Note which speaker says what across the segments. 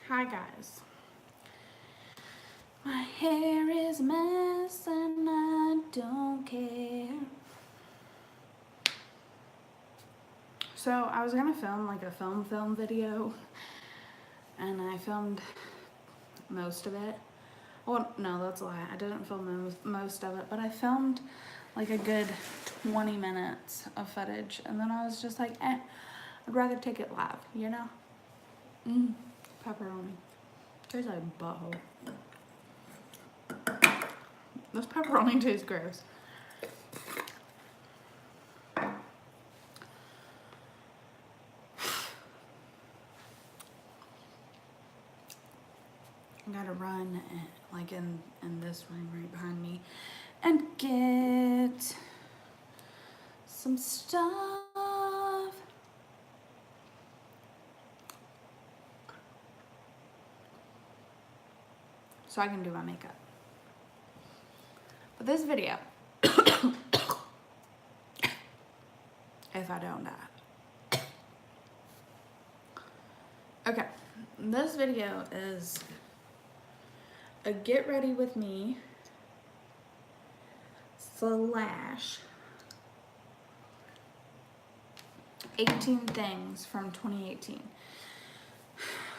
Speaker 1: Hi guys. My hair is a mess and I don't care. So I was gonna film like a film video and I filmed most of it. Well, no, that's a lie. I didn't film most of it, but I filmed like a good 20 minutes of footage and then I was just like, I'd rather take it live, you know? Pepperoni. Tastes like a butthole. This pepperoni tastes gross. I gotta run like in this room right behind me and get some stuff. So I can do my makeup. But this video, if I don't die. Okay, this video is a get ready with me / 18 things from 2018.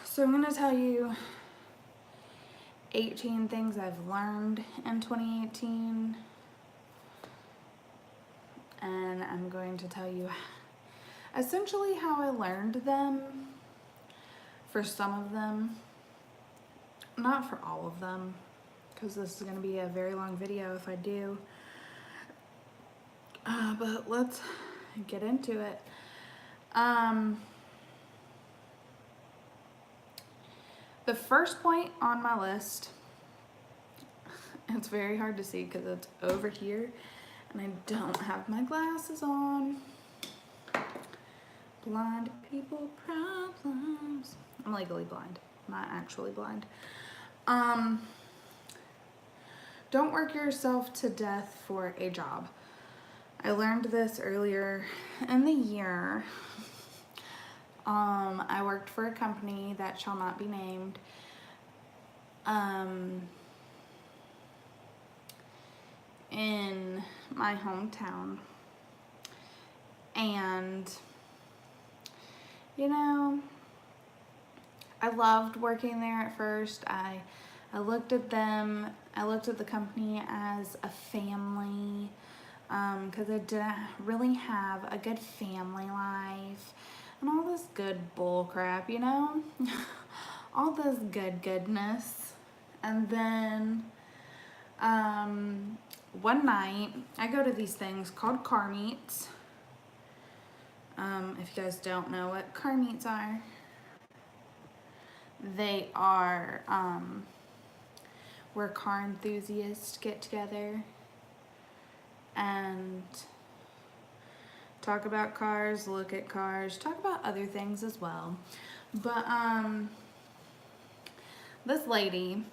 Speaker 1: So I'm gonna tell you 18 things I've learned in 2018, and I'm going to tell you essentially how I learned them for some of them, not for all of them, because this is going to be a very long video if I do, but let's get into it. The first point on my list, it's very hard to see because it's over here and I don't have my glasses on. Blind people problems. I'm legally blind, not actually blind. Don't work yourself to death for a job. I learned this earlier in the year. I worked for a company that shall not be named. In my hometown. And, you know, I loved working there at first. I looked at them, I looked at the company as a family, because I didn't really have a good family life and all this good bull crap, you know? All this goodness. And then one night I go to these things called car meets. If you guys don't know what car meets are, they are where car enthusiasts get together and talk about cars, look at cars, talk about other things as well. But this lady,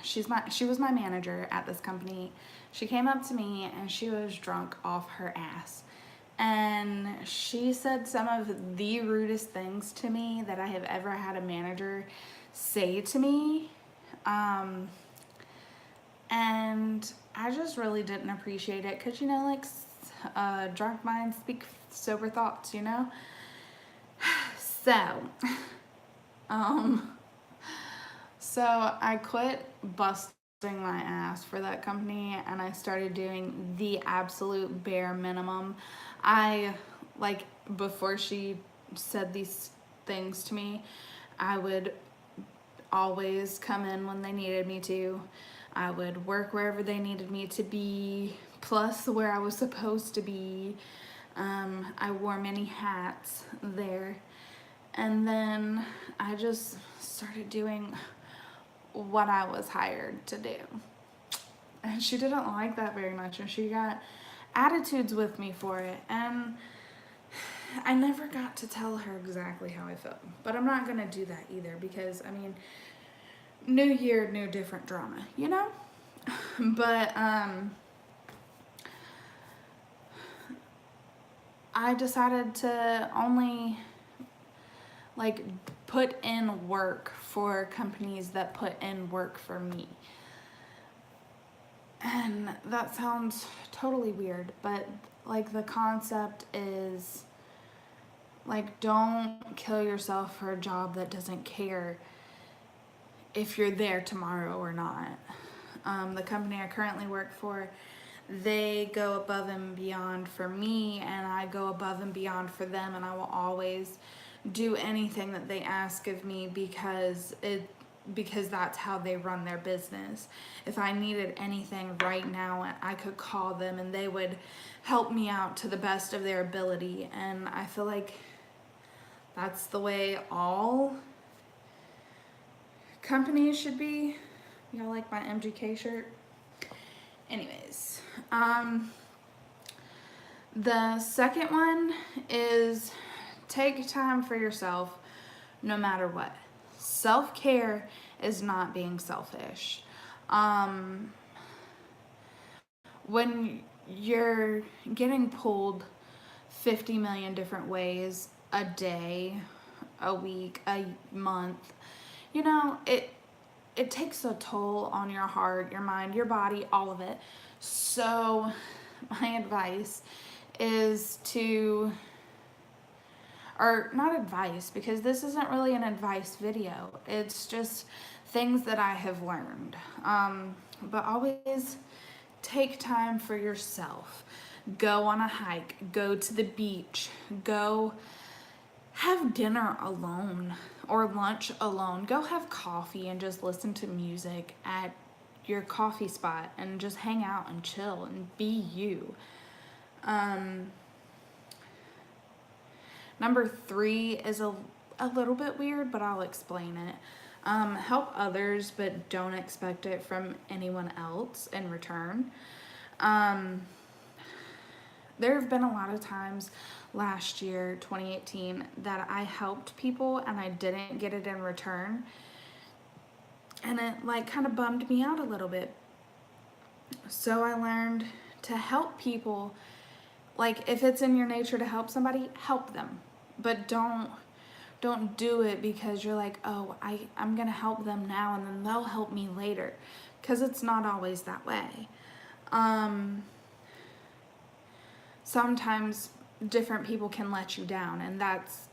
Speaker 1: she was my manager at this company. She came up to me and she was drunk off her ass. And she said some of the rudest things to me that I have ever had a manager say to me. And I just really didn't appreciate it because, you know, like drunk minds speak sober thoughts, you know? So, so I quit busting my ass for that company and I started doing the absolute bare minimum. Before she said these things to me, I would always come in when they needed me to. I would work wherever they needed me to be, plus where I was supposed to be. I wore many hats there. And then I just started doing what I was hired to do. And she didn't like that very much, and she got attitudes with me for it. And I never got to tell her exactly how I felt. But I'm not gonna do that either because, I mean, new year, new different drama, you know? But I decided to only like put in work for companies that put in work for me. And that sounds totally weird, but like the concept is like, don't kill yourself for a job that doesn't care if you're there tomorrow or not. The company I currently work for, they go above and beyond for me, and I go above and beyond for them, and I will always do anything that they ask of me because that's how they run their business. If I needed anything right now, I could call them and they would help me out to the best of their ability. And I feel like that's the way all companies should be. Y'all like my MGK shirt? Anyways, the second one is take time for yourself no matter what. Self-care is not being selfish. When you're getting pulled 50 million different ways a day, a week, a month, you know, it takes a toll on your heart, your mind, your body, all of it. So my advice is to, or not advice, because this isn't really an advice video. It's just things that I have learned. But always take time for yourself. Go on a hike, go to the beach, go have dinner alone or lunch alone. Go have coffee and just listen to music at your coffee spot and just hang out and chill and be you. Number 3 is a little bit weird, but I'll explain it. Help others, but don't expect it from anyone else in return. There have been a lot of times last year, 2018, that I helped people and I didn't get it in return. And it like kind of bummed me out a little bit. So I learned to help people. Like, if it's in your nature to help somebody, help them. But don't do it because you're like, oh, I'm gonna help them now and then they'll help me later. Because it's not always that way. Sometimes different people can let you down, and that's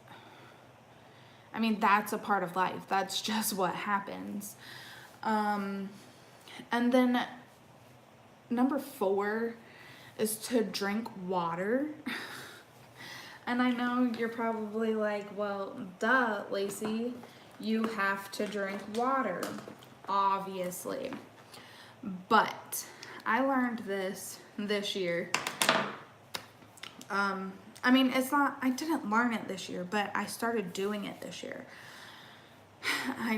Speaker 1: a part of life. That's just what happens. And then number 4 is to drink water. And I know you're probably like, well, duh, Lacey, you have to drink water, obviously. But I learned this year. I didn't learn it this year, but I started doing it this year. I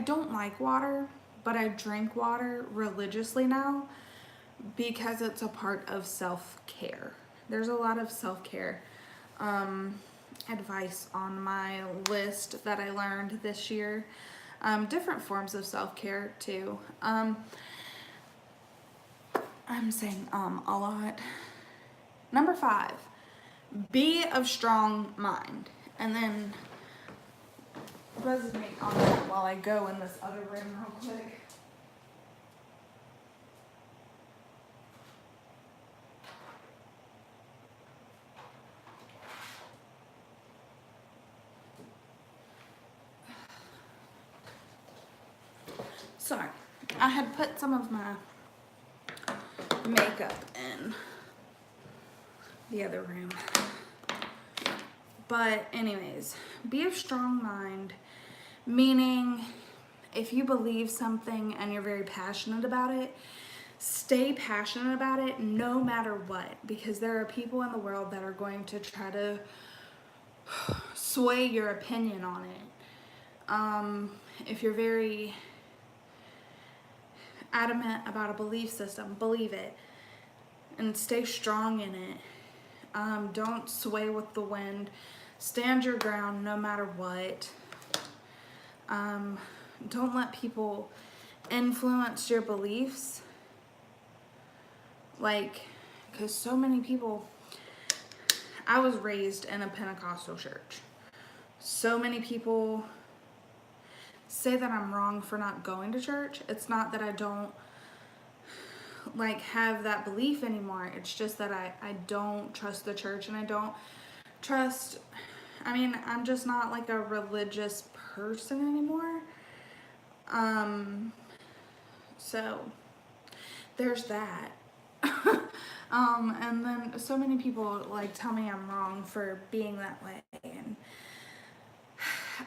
Speaker 1: don't like water, but I drink water religiously now because it's a part of self-care. There's a lot of self-care advice on my list that I learned this year. Different forms of self-care too. I'm saying a lot. Number 5, be of strong mind. And then resonate on that while I go in this other room real quick. Sorry, I had put some of my makeup in the other room. But anyways, be of strong mind, meaning if you believe something and you're very passionate about it, stay passionate about it no matter what, because there are people in the world that are going to try to sway your opinion on it. If you're very adamant about a belief system, believe it and stay strong in it. Don't sway with the wind. Stand your ground no matter what. Don't let people influence your beliefs. Because so many people, I was raised in a Pentecostal church. so many people say that I'm wrong for not going to church. It's not that I don't like have that belief anymore. It's just that I don't trust the church, and I don't trust, I mean, I'm just not like a religious person anymore. So there's that. And then so many people like tell me I'm wrong for being that way, and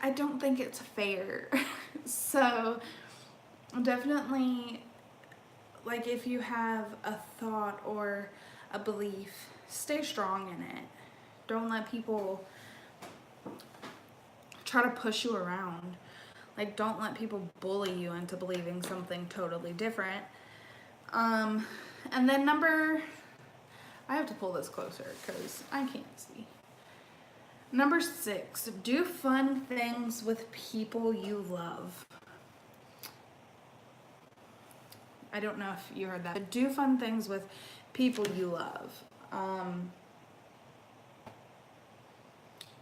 Speaker 1: I don't think it's fair. So definitely, like, if you have a thought or a belief, stay strong in it. Don't let people try to push you around. Like, don't let people bully you into believing something totally different. And then I have to pull this closer because I can't see. Number 6, do fun things with people you love. I don't know if you heard that, but do fun things with people you love.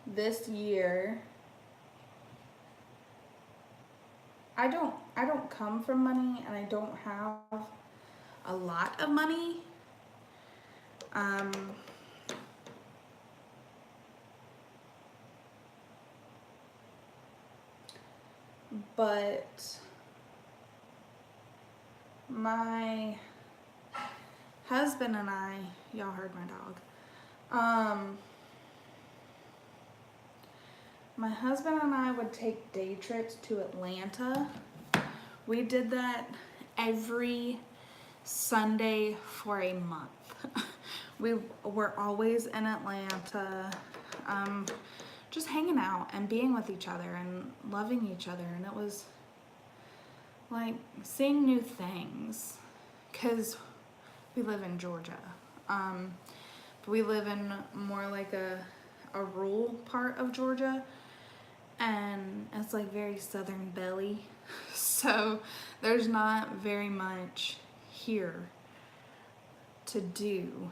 Speaker 1: This year, I don't come from money, and I don't have a lot of money. But my husband and I, y'all heard my dog. My husband and I would take day trips to Atlanta. We did that every Sunday for a month. We were always in Atlanta, just hanging out and being with each other and loving each other. And it was like seeing new things, because we live in Georgia. But we live in more like a rural part of Georgia, and it's like very Southern belly. So there's not very much here to do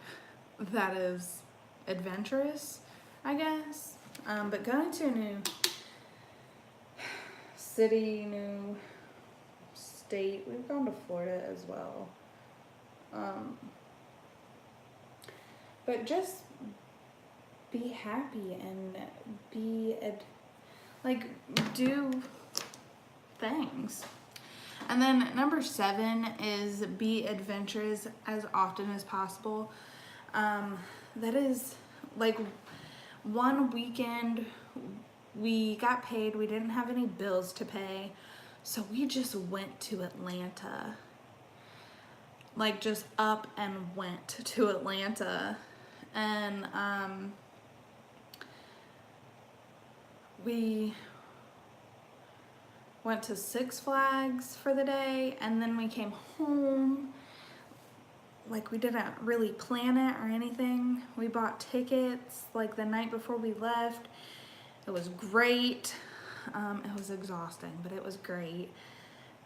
Speaker 1: that is adventurous, I guess. But going to a new city, new state, we've gone to Florida as well. But just be happy and do things. And then number 7 is be adventurous as often as possible. That is like one weekend we got paid, we didn't have any bills to pay, so we just went to Atlanta. Like, just up and went to Atlanta. And we went to Six Flags for the day, and then we came home. Like, we didn't really plan it or anything. We bought tickets like the night before we left. It was great. It was exhausting, but it was great.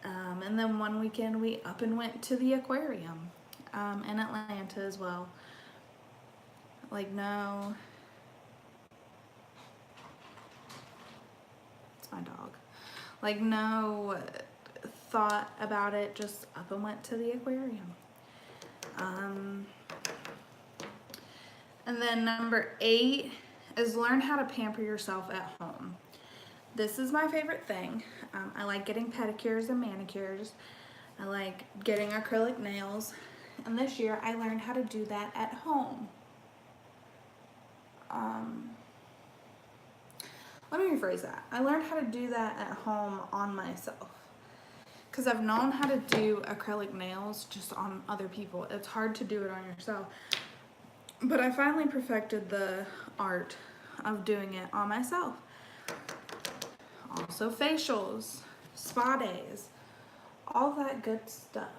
Speaker 1: And then one weekend we up and went to the aquarium in Atlanta as well. Like, no, it's my dog. Like, no thought about it, just up and went to the aquarium. And then number 8 is learn how to pamper yourself at home. This is my favorite thing. I like getting pedicures and manicures. I like getting acrylic nails. And this year I learned how to do that at home. Let me rephrase that. I learned how to do that at home on myself. Because I've known how to do acrylic nails just on other people. It's hard to do it on yourself. But I finally perfected the art of doing it on myself. Also facials, spa days, all that good stuff.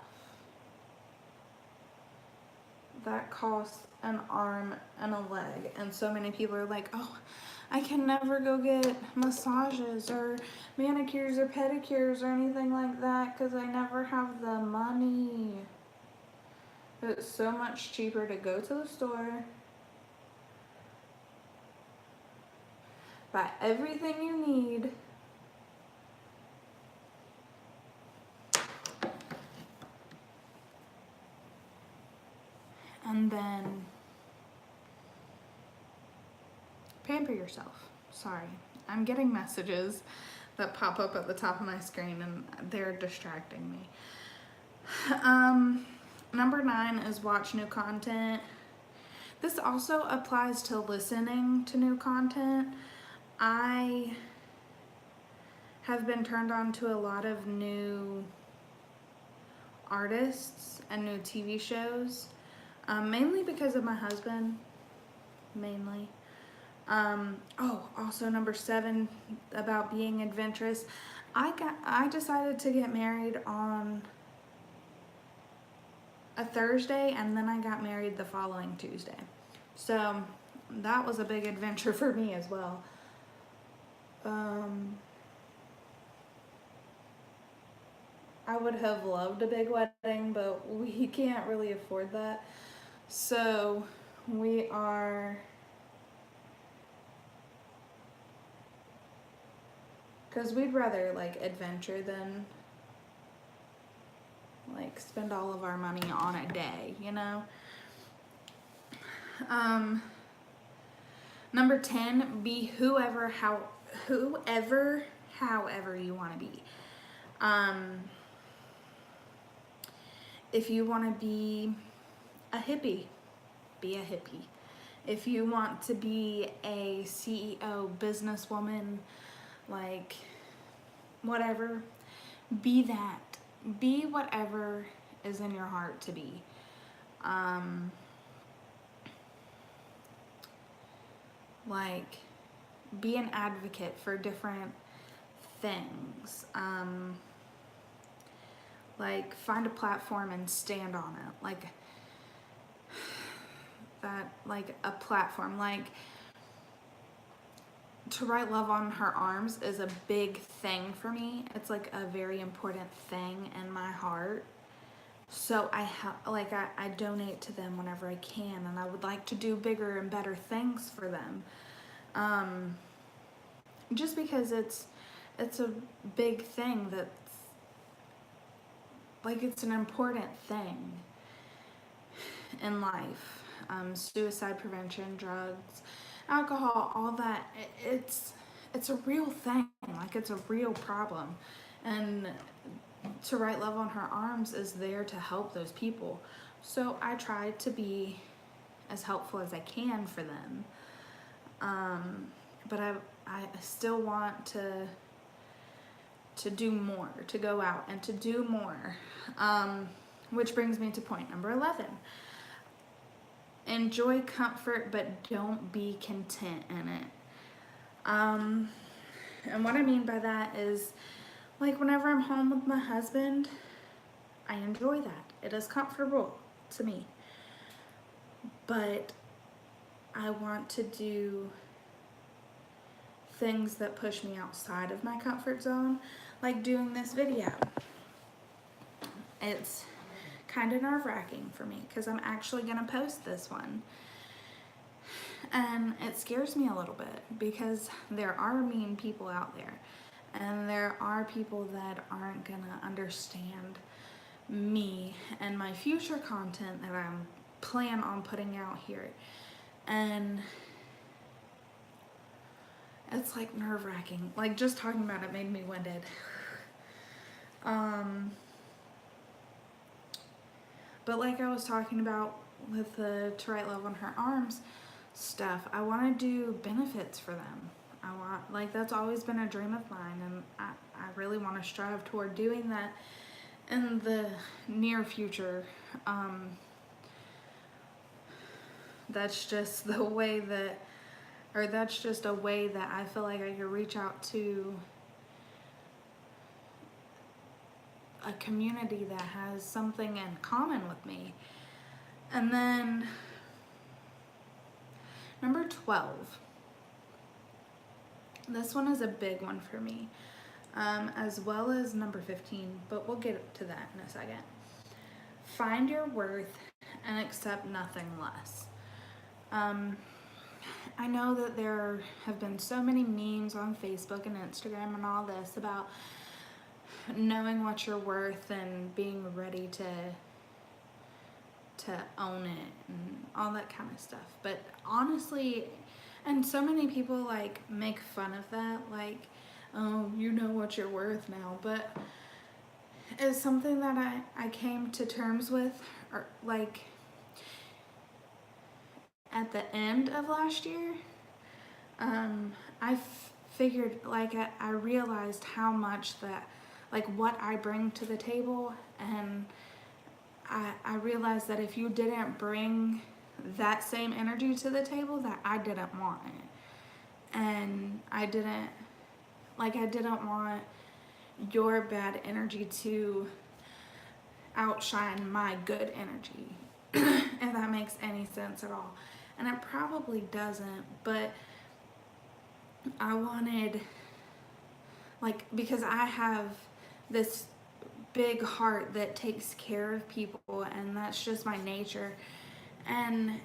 Speaker 1: That costs an arm and a leg. And so many people are like, oh, I can never go get massages or manicures or pedicures or anything like that because I never have the money. It's so much cheaper to go to the store, buy everything you need. And then pamper yourself. Sorry, I'm getting messages that pop up at the top of my screen and they're distracting me. Number 9 is watch new content. This also applies to listening to new content. I have been turned on to a lot of new artists and new TV shows, mainly because of my husband, mainly. Also number 7 about being adventurous. I decided to get married on a Thursday, and then I got married the following Tuesday. So that was a big adventure for me as well. I would have loved a big wedding, but we can't really afford that. So we are, because we'd rather like adventure than like spend all of our money on a day, you know? Number 10, be however you want to be. If you want to be a hippie, be a hippie. If you want to be a CEO, businesswoman, like whatever, be that. Be whatever is in your heart to be. Like, be an advocate for different things. Like, find a platform and stand on it. Like, that, like, a platform. Like, to write love on her arms is a big thing for me. It's like a very important thing in my heart. So I donate to them whenever I can, and I would like to do bigger and better things for them. Just because it's a big thing that's like, it's an important thing in life. Suicide prevention, drugs, alcohol, all that. It's a real thing. Like, it's a real problem, and To Write Love on Her Arms is there to help those people. So I try to be as helpful as I can for them. But I still want to do more, to go out and to do more. Which brings me to point number 11. Enjoy comfort, but don't be content in it. And what I mean by that is, like, whenever I'm home with my husband, I enjoy that. It is comfortable to me. But I want to do things that push me outside of my comfort zone, like doing this video. It's kind of nerve-wracking for me because I'm actually going to post this one. And it scares me a little bit because there are mean people out there. And there are people that aren't going to understand me and my future content that I plan on putting out here. And it's like nerve-wracking. Like, just talking about it made me winded. But like I was talking about with the To Write Love on Her Arms stuff, I want to do benefits for them. That's always been a dream of mine, and I really want to strive toward doing that in the near future. That's just the way that, or that's just a way that I feel like I could reach out to a community that has something in common with me. And then number 12. This one is a big one for me, as well as number 15, but we'll get to that in a second. Find your worth and accept nothing less. I know that there have been so many memes on Facebook and Instagram and all this about knowing what you're worth and being ready to own it and all that kind of stuff. But honestly, and so many people like make fun of that, like, oh, you know what you're worth now. But it's something that I came to terms with, or like at the end of last year. I figured, like, I realized how much that, like, what I bring to the table, and I realized that if you didn't bring that same energy to the table, that I didn't want it. And I didn't want your bad energy to outshine my good energy, if that makes any sense at all. And it probably doesn't, but I wanted, like, because I have this big heart that takes care of people, and that's just my nature. And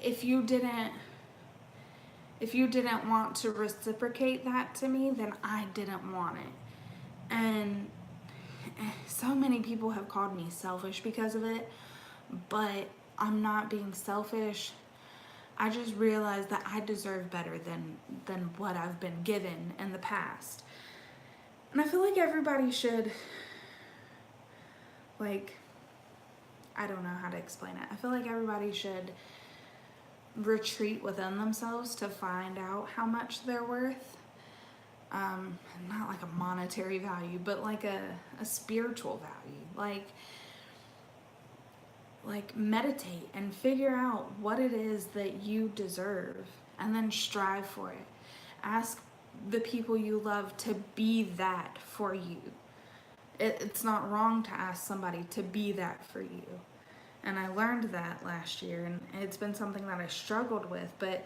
Speaker 1: if you didn't want to reciprocate that to me, then I didn't want it. And so many people have called me selfish because of it, but I'm not being selfish. I just realized that I deserve better than what I've been given in the past. And I feel like everybody should, like, I don't know how to explain it. I feel like everybody should retreat within themselves to find out how much they're worth. Not like a monetary value, but like a spiritual value. Like meditate and figure out what it is that you deserve, and then strive for it. Ask the people you love to be that for you. It's not wrong to ask somebody to be that for you. And I learned that last year, and it's been something that I struggled with, but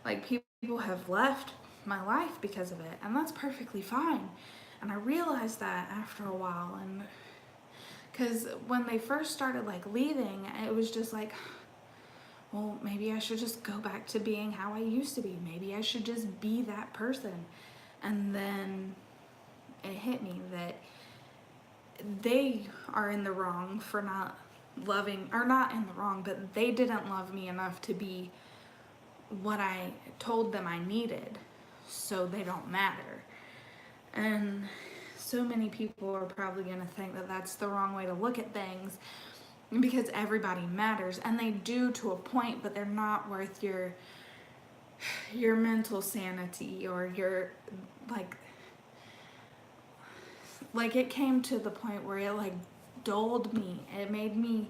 Speaker 1: like, people have left my life because of it, and that's perfectly fine. And I realized that after a while, and because when they first started like leaving, it was just like, well, maybe I should just go back to being how I used to be. Maybe I should just be that person. And then it hit me that they are in the wrong for not loving, or not in the wrong, but they didn't love me enough to be what I told them I needed, so they don't matter. And so many people are probably going to think that that's the wrong way to look at things, because everybody matters, and they do to a point, but they're not worth your mental sanity, or your, like it came to the point where it like dulled me. It made me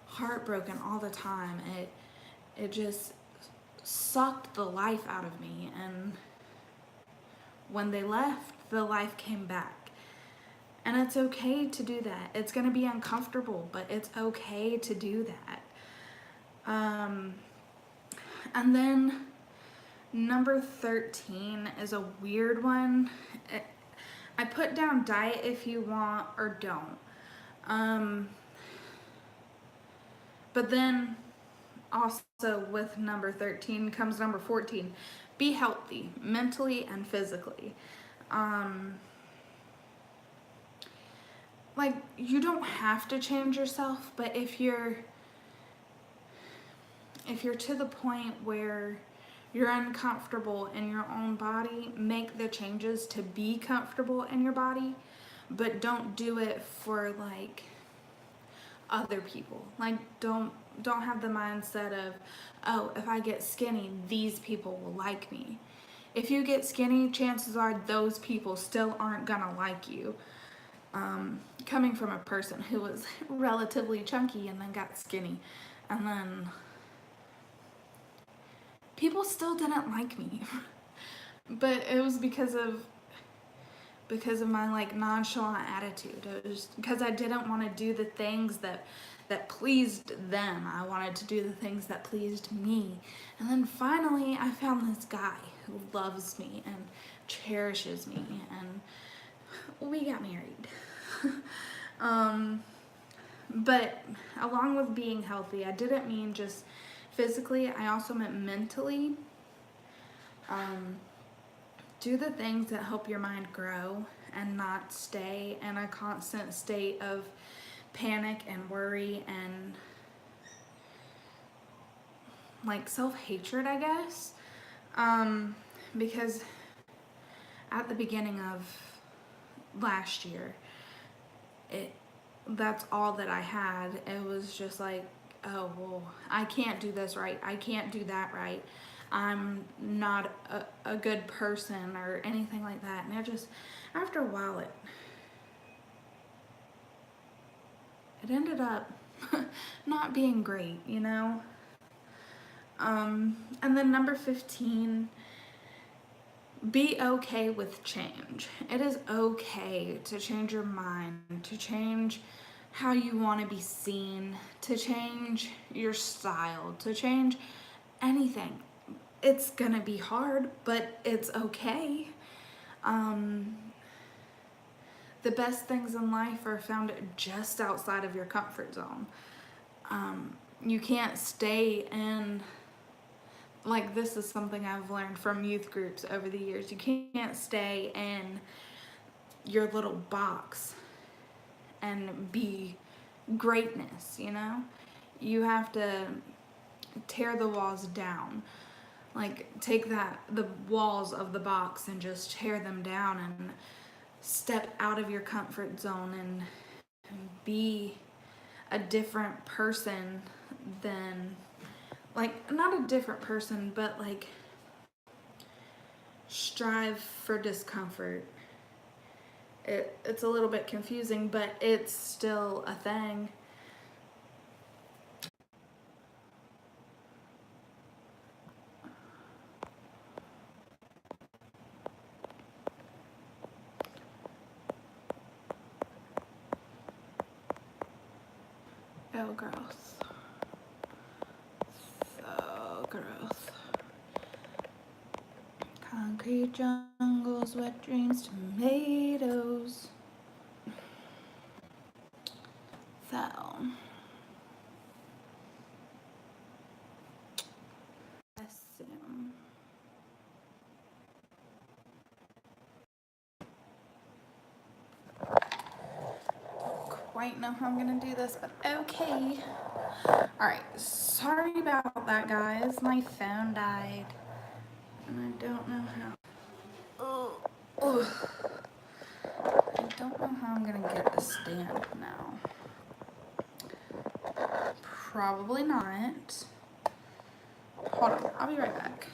Speaker 1: heartbroken all the time. It just sucked the life out of me, and when they left, the life came back. And it's okay to do that. It's going to be uncomfortable, but it's okay to do that. And then number 13 is a weird one. I put down diet if you want or don't. But then also with number 13 comes number 14. Be healthy, mentally and physically. Like, you don't have to change yourself, but if you're to the point where you're uncomfortable in your own body, make the changes to be comfortable in your body, but don't do it for like other people. Like, don't have the mindset of, oh, if I get skinny, these people will like me. If you get skinny, chances are those people still aren't gonna like you. Coming from a person who was relatively chunky and then got skinny, and then people still didn't like me. But it was because of my like nonchalant attitude. It was because I didn't want to do the things that pleased them. I wanted to do the things that pleased me. And then finally I found this guy who loves me and cherishes me, and we got married. But along with being healthy, I didn't mean just physically, I also meant mentally. Do the things that help your mind grow and not stay in a constant state of panic and worry and like self-hatred, I guess. Because at the beginning of last year, that's all that I had. It was just like, oh, well, I can't do this right. I can't do that right. I'm not a good person or anything like that. And it just, after a while, it ended up not being great, you know? And then number 15, be okay with change. It is okay to change your mind, to change how you want to be seen, to change your style, to change anything. It's gonna be hard, but it's okay. The best things in life are found just outside of your comfort zone. You can't stay in, like, this is something I've learned from youth groups over the years. You can't stay in your little box and be greatness, you know? You have to tear the walls down. Like, take the walls of the box and just tear them down and step out of your comfort zone and be a different person than, like, not a different person, but like strive for discomfort. It's a little bit confusing, but it's still a thing. Oh, gross. So gross. Concrete jungles, wet dreams, tomatoes. So, assume. Quite know how I'm gonna do this, but okay. Alright, sorry about that, guys. My phone died. And I don't know how. I don't know how I'm gonna get this stand now. Probably not. Hold on, I'll be right back.